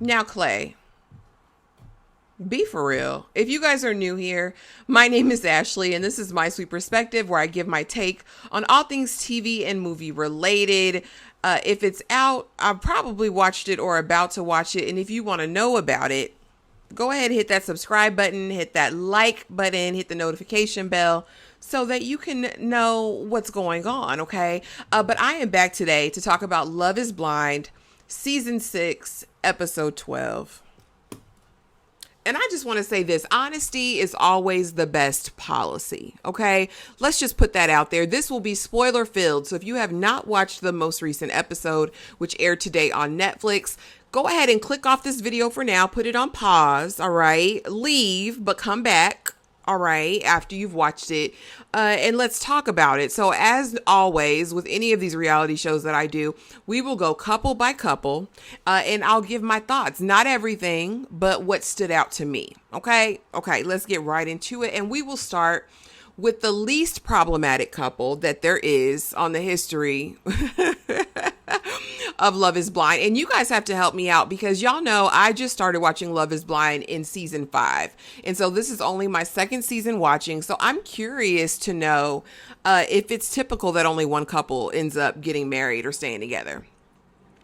Now, Clay, be for real. If you guys are new here, my name is Ashley, and this is My Sweet Perspective, where I give my take on all things TV and movie related. If it's out, I've probably watched it or about to watch it. And if you want to know about it, go ahead and hit that subscribe button, hit that like button, hit the notification bell so that you can know what's going on, okay? But I am back today to talk about Love is Blind, Season 6, Episode 12. And I just want to say this, honesty is always the best policy, okay? Let's just put that out there. This will be spoiler filled. So if you have not watched the most recent episode, which aired today on Netflix, go ahead and click off this video for now, put it on pause, all right? Leave, but come back, all right, after you've watched it, and let's talk about it. So as always, with any of these reality shows that I do, we will go couple by couple, and I'll give my thoughts. Not everything, but what stood out to me, okay? Okay, let's get right into it, and we will start with the least problematic couple that there is on the history of Love is Blind. And you guys have to help me out because y'all know I just started watching Love is Blind in season 5. And so this is only my second season watching. So I'm curious to know if it's typical that only one couple ends up getting married or staying together.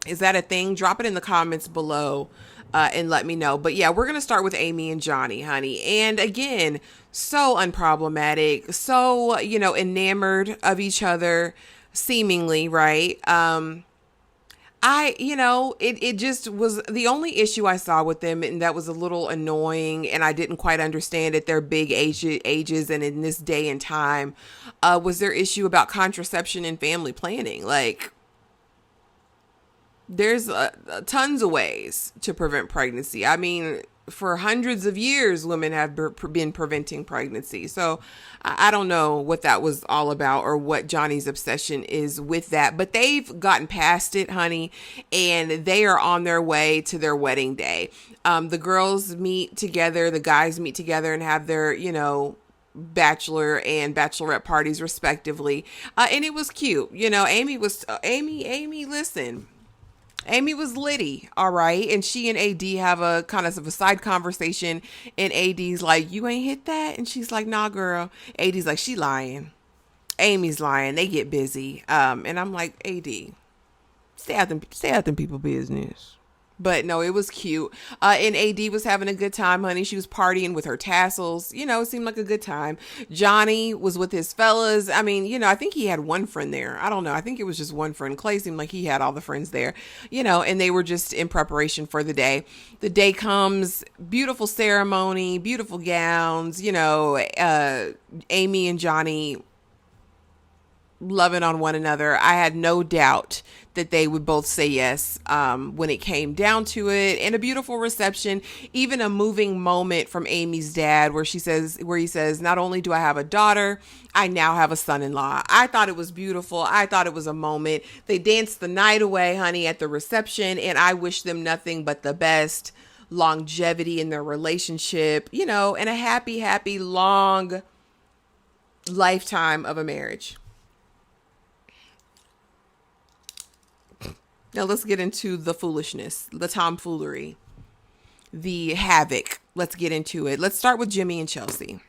Is that a thing? Drop it in the comments below and let me know. But yeah, we're going to start with Amy and Johnny, honey. And again, so unproblematic, so, enamored of each other, seemingly, right? It just was the only issue I saw with them, and that was a little annoying, and I didn't quite understand at their big ages and in this day and time, was their issue about contraception and family planning. Like, there's tons of ways to prevent pregnancy. I mean, for hundreds of years, women have been preventing pregnancy. So I don't know what that was all about or what Johnny's obsession is with that. But they've gotten past it, honey, and they are on their way to their wedding day. The girls meet together, the guys meet together and have their, bachelor and bachelorette parties respectively. And it was cute. Amy, listen. Amy was litty, all right? And she and AD have a kind of a side conversation, and AD's like, you ain't hit that? And she's like, nah, girl. AD's like, she lying. Amy's lying. They get busy. And I'm like, AD, stay out them people business. But no, it was cute. And AD was having a good time, honey. She was partying with her tassels. It seemed like a good time. Johnny was with his fellas. I mean, I think he had one friend there. I don't know. I think it was just one friend. Clay seemed like he had all the friends there, and they were just in preparation for the day. The day comes, beautiful ceremony, beautiful gowns, Amy and Johnny loving on one another. I had no doubt that they would both say yes when it came down to it. And a beautiful reception, even a moving moment from Amy's dad where he says, not only do I have a daughter, I now have a son-in-law. I thought it was beautiful. I thought it was a moment. They danced the night away, honey, at the reception, and I wish them nothing but the best longevity in their relationship, and a happy, long lifetime of a marriage. Now let's get into the foolishness, the tomfoolery, the havoc. Let's get into it. Let's start with Jimmy and Chelsea.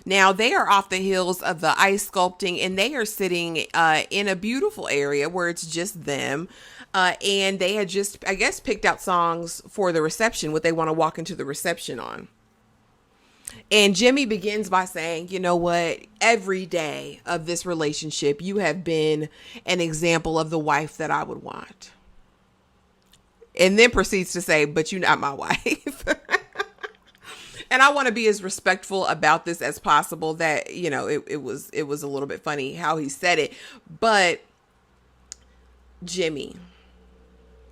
Now they are off the heels of the ice sculpting, and they are sitting in a beautiful area where it's just them. And they had just, I guess, picked out songs for the reception, what they want to walk into the reception on. And Jimmy begins by saying, you know what, every day of this relationship, you have been an example of the wife that I would want. And then proceeds to say, but you're not my wife. And I want to be as respectful about this as possible that, it was a little bit funny how he said it. But Jimmy,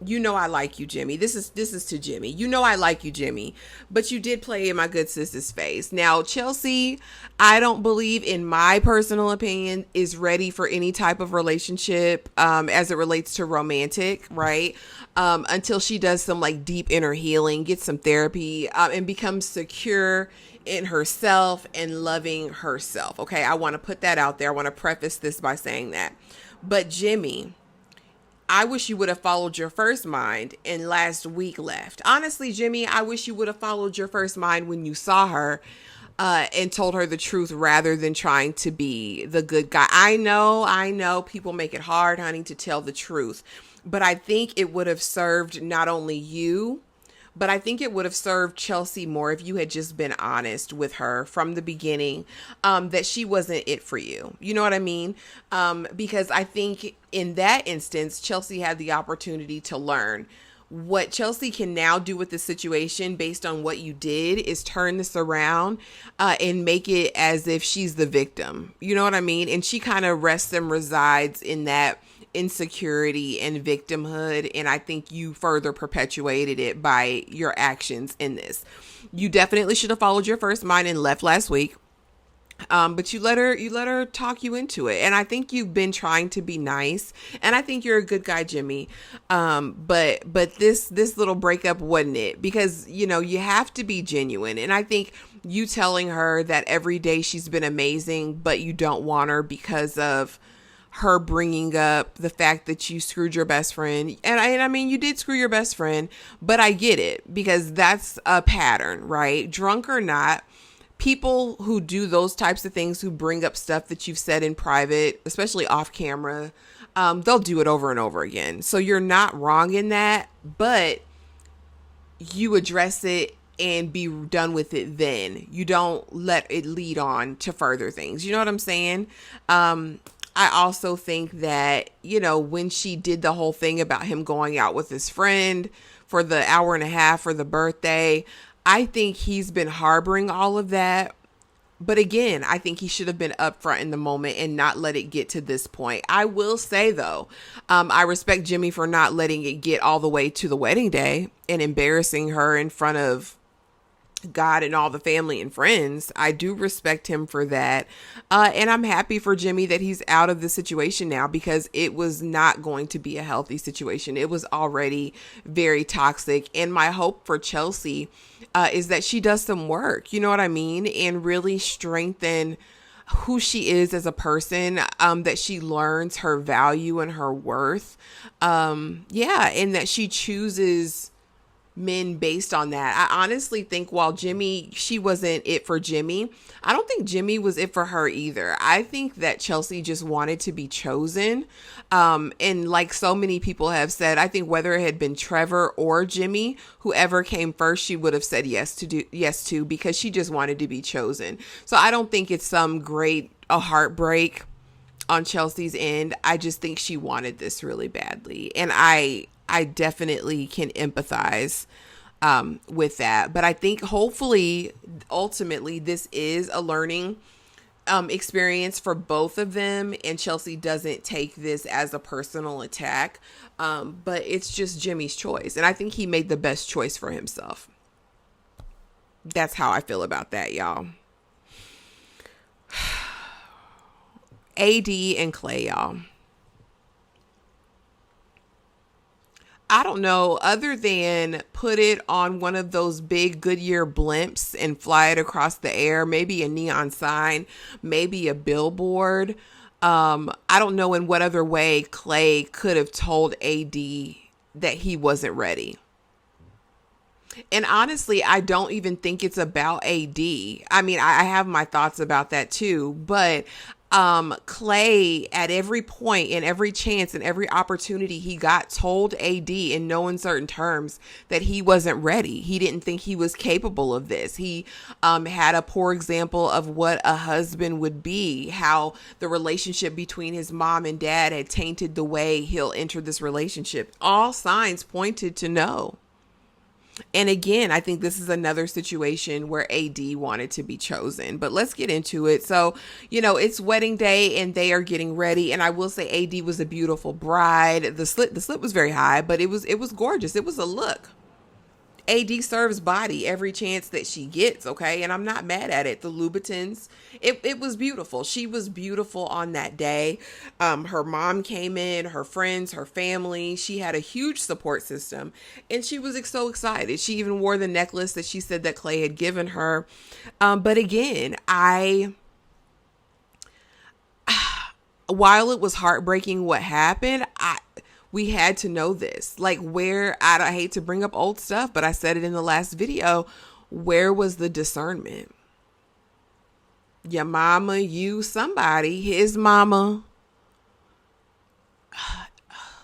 I like you, Jimmy. This is to Jimmy. I like you, Jimmy. But you did play in my good sister's face. Now, Chelsea, I don't believe, in my personal opinion, is ready for any type of relationship as it relates to romantic, right? Until she does some deep inner healing, gets some therapy, and becomes secure in herself and loving herself. Okay, I want to put that out there. I want to preface this by saying that. But Jimmy, I wish you would have followed your first mind and last week left. Honestly, Jimmy, I wish you would have followed your first mind when you saw her and told her the truth rather than trying to be the good guy. I know people make it hard, honey, to tell the truth. But I think it would have served not only you, but I think it would have served Chelsea more if you had just been honest with her from the beginning, that she wasn't it for you. You know what I mean? Because I think in that instance, Chelsea had the opportunity to learn. What Chelsea can now do with the situation based on what you did is turn this around and make it as if she's the victim. You know what I mean? And she kind of rests and resides in that insecurity and victimhood, and I think you further perpetuated it by your actions in this. You definitely should have followed your first mind and left last week. But you let her talk you into it. And I think you've been trying to be nice. And I think you're a good guy, Jimmy. But this little breakup wasn't it, because, you know, you have to be genuine. And I think you telling her that every day she's been amazing, but you don't want her because of her bringing up the fact that you screwed your best friend. And I mean, you did screw your best friend, but I get it, because that's a pattern, right? Drunk or not, people who do those types of things, who bring up stuff that you've said in private, especially off camera, they'll do it over and over again. So you're not wrong in that, but you address it and be done with it then. You don't let it lead on to further things. You know what I'm saying? I also think that, you know, when she did the whole thing about him going out with his friend for the hour and a half for the birthday, I think he's been harboring all of that. But again, I think he should have been upfront in the moment and not let it get to this point. I will say, though, I respect Jimmy for not letting it get all the way to the wedding day and embarrassing her in front of God and all the family and friends. I do respect him for that. And I'm happy for Jimmy that he's out of the situation now, because it was not going to be a healthy situation. It was already very toxic. And my hope for Chelsea is that she does some work, you know what I mean? And really strengthen who she is as a person, that she learns her value and her worth. And that she chooses men based on that. I honestly think while she wasn't it for Jimmy, I don't think Jimmy was it for her either. I think that Chelsea just wanted to be chosen. And like so many people have said, I think whether it had been Trevor or Jimmy, whoever came first, she would have said yes to, because she just wanted to be chosen. So I don't think it's some a heartbreak on Chelsea's end. I just think she wanted this really badly. And I definitely can empathize with that. But I think hopefully, ultimately, this is a learning experience for both of them. And Chelsea doesn't take this as a personal attack. But it's just Jimmy's choice. And I think he made the best choice for himself. That's how I feel about that, y'all. AD and Clay, y'all. I don't know, other than put it on one of those big Goodyear blimps and fly it across the air, maybe a neon sign, maybe a billboard. I don't know in what other way Clay could have told AD that he wasn't ready. And honestly, I don't even think it's about AD. I mean, I have my thoughts about that too, but Clay, at every point and every chance and every opportunity he got, told AD in no uncertain terms that he wasn't ready. He didn't think he was capable of this. He had a poor example of what a husband would be, how the relationship between his mom and dad had tainted the way he'll enter this relationship. All signs pointed to no. And again, I think this is another situation where AD wanted to be chosen, but let's get into it. So, you know, it's wedding day and they are getting ready. And I will say AD was a beautiful bride. The slit was very high, but it was gorgeous. It was a look. AD serves body every chance that she gets, okay? And I'm not mad at it. The Louboutins, it was beautiful. She was beautiful on that day. Her mom came in, her friends, her family. She had a huge support system, and she was so excited. She even wore the necklace that she said that Clay had given her. But again, while it was heartbreaking what happened, We had to know this. Like, where, I hate to bring up old stuff, but I said it in the last video. Where was the discernment? Your mama, you, somebody, his mama,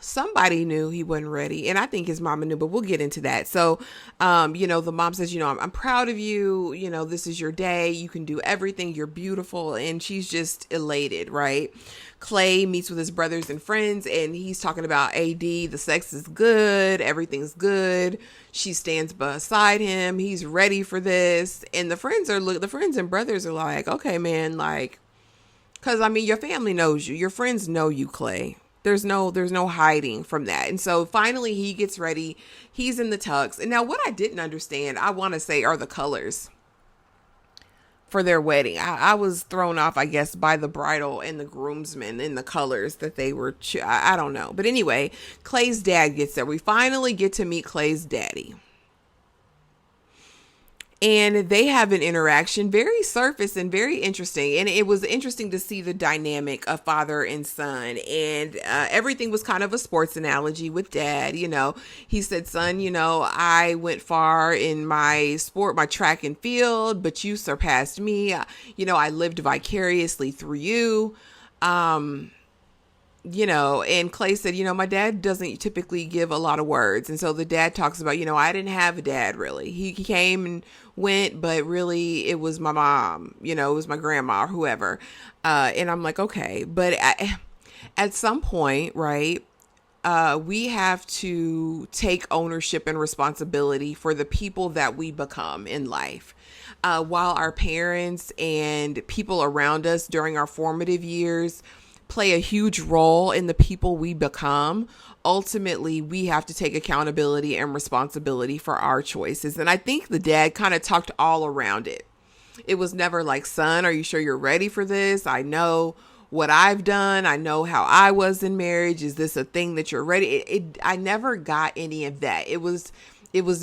somebody knew he wasn't ready. And I think his mama knew, but we'll get into that. So, the mom says, I'm proud of you. This is your day. You can do everything. You're beautiful. And she's just elated, right? Clay meets with his brothers and friends, and he's talking about AD. The sex is good. Everything's good. She stands beside him. He's ready for this. And the friends and brothers are like, okay, man, like, cause your family knows you. Your friends know you, Clay. There's no hiding from that. And so finally he gets ready. He's in the tux. And now what I didn't understand, I want to say, are the colors for their wedding. I was thrown off, I guess, by the bridal and the groomsmen and the colors that they were. I don't know. But anyway, Clay's dad gets there. We finally get to meet Clay's daddy. And they have an interaction, very surface and very interesting. And it was interesting to see the dynamic of father and son. And everything was kind of a sports analogy with dad. He said, son, I went far in my sport, my track and field, but you surpassed me. I lived vicariously through you. And Clay said, my dad doesn't typically give a lot of words. And so the dad talks about, I didn't have a dad really. He came and went, but really it was my mom, it was my grandma or whoever. And I'm like, okay, but at some point, right, we have to take ownership and responsibility for the people that we become in life. While our parents and people around us during our formative years play a huge role in the people we become, ultimately we have to take accountability and responsibility for our choices. And I think the dad kind of talked all around it. It was never like, son, are you sure you're ready for this? I know what I've done. I know how I was in marriage. Is this a thing that you're ready? I never got any of that. It was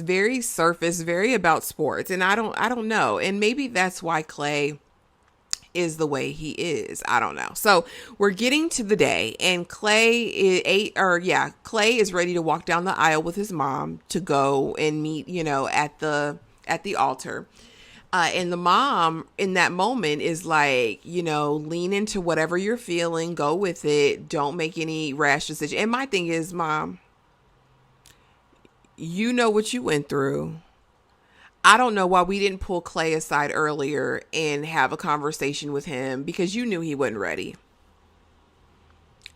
very surface, very about sports. And I don't know. And maybe that's why Clay is the way he is. I don't know. So we're getting to the day, and Clay is ready to walk down the aisle with his mom to go and meet, at the altar. And the mom in that moment is like, lean into whatever you're feeling, go with it. Don't make any rash decision. And my thing is, Mom, you know what you went through. I don't know why we didn't pull Clay aside earlier and have a conversation with him, because you knew he wasn't ready.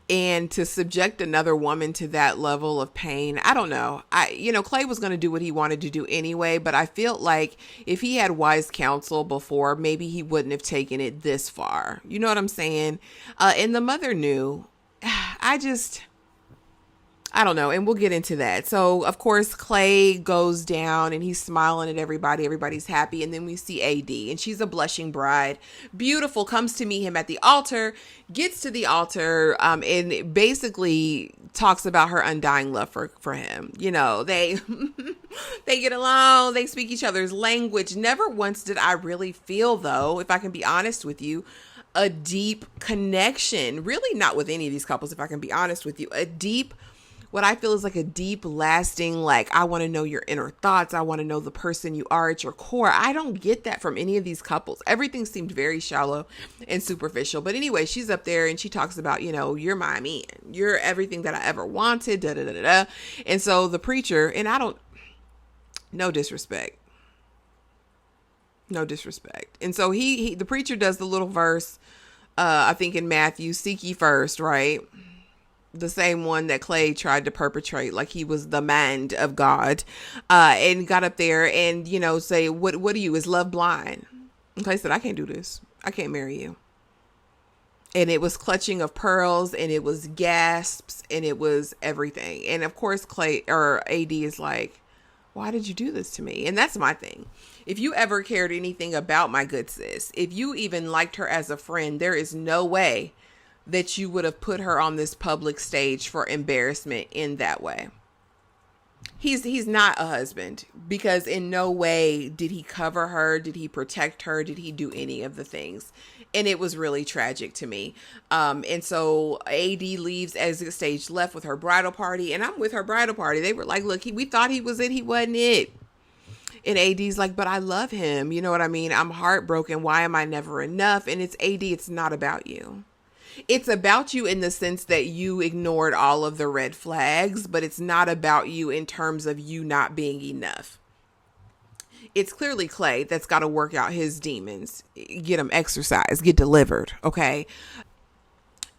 And to subject another woman to that level of pain, I don't know. Clay was going to do what he wanted to do anyway, but I feel like if he had wise counsel before, maybe he wouldn't have taken it this far. You know what I'm saying? And the mother knew. I don't know. And we'll get into that. So, of course, Clay goes down and he's smiling at everybody. Everybody's happy. And then we see AD, and she's a blushing bride. Beautiful. Comes to meet him at the altar, gets to the altar, and basically talks about her undying love for him. They they get along. They speak each other's language. Never once did I really feel, though, if I can be honest with you, a deep connection. Really not with any of these couples, if I can be honest with you. What I feel is like a deep, lasting, like, I want to know your inner thoughts. I want to know the person you are at your core. I don't get that from any of these couples. Everything seemed very shallow and superficial. But anyway, she's up there and she talks about, you're my man. You're everything that I ever wanted. Da, da, da, da, da. And so the preacher, and no disrespect. No disrespect. And so the preacher does the little verse, I think in Matthew, seek ye first, right? The same one that Clay tried to perpetrate, like he was the man of God, and got up there and, say, what are you? Is love blind? And Clay said, I can't do this. I can't marry you. And it was clutching of pearls, and it was gasps, and it was everything. And of course, AD is like, why did you do this to me? And that's my thing. If you ever cared anything about my good sis, if you even liked her as a friend, there is no way that you would have put her on this public stage for embarrassment in that way. he's not a husband, because in no way did he cover her, did he protect her, did he do any of the things. And it was really tragic to me. And so AD leaves, Exit Stage left with her bridal party, and I'm with her bridal party. They were like, look, we thought he was it, he wasn't it. And AD's like, but I love him, you know what I mean? I'm heartbroken, why am I never enough? And it's AD, it's not about you. It's about you in the sense that you ignored all of the red flags, but it's not about you in terms of you not being enough. It's clearly Clay that's got to work out his demons, get them exercised, get delivered, okay?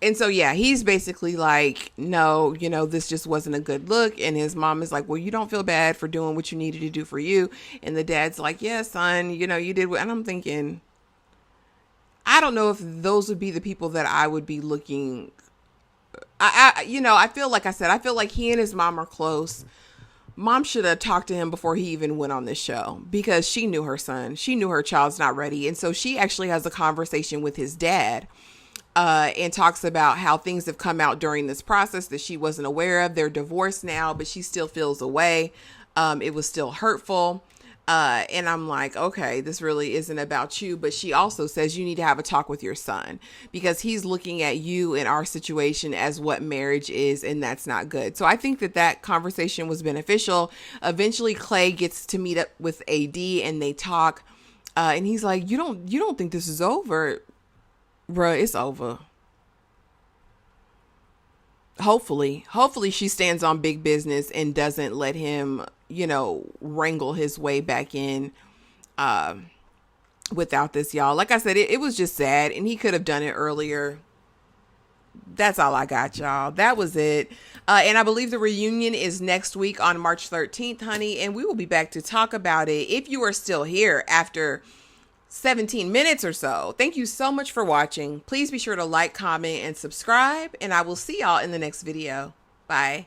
And so, yeah, he's basically like, no, you know, this just wasn't a good look. And his mom is like, well, you don't feel bad for doing what you needed to do for you. And the dad's like, yeah, son, you know, you did what. And I'm thinking, I don't know if those would be the people that I would be looking. I feel like I said, I feel like he and his mom are close. Mom should have talked to him before he even went on this show, because she knew her son. She knew her child's not ready. And so she actually has a conversation with his dad and talks about how things have come out during this process that she wasn't aware of. They're divorced now, but she still feels a way. It was still hurtful. And I'm like, okay, this really isn't about you. But she also says you need to have a talk with your son, because he's looking at you in our situation as what marriage is, and that's not good. So I think that conversation was beneficial. Eventually, Clay gets to meet up with AD and they talk. And he's like, you don't think this is over, bruh? It's over. Hopefully she stands on big business and doesn't let him, wrangle his way back in without this, y'all. Like I said, it was just sad, and he could have done it earlier. That's all I got, y'all. That was it. And I believe the reunion is next week on March 13th, honey, and we will be back to talk about it. If you are still here after 17 minutes or so, thank you so much for watching. Please be sure to like, comment, and subscribe, and I will see y'all in the next video. Bye.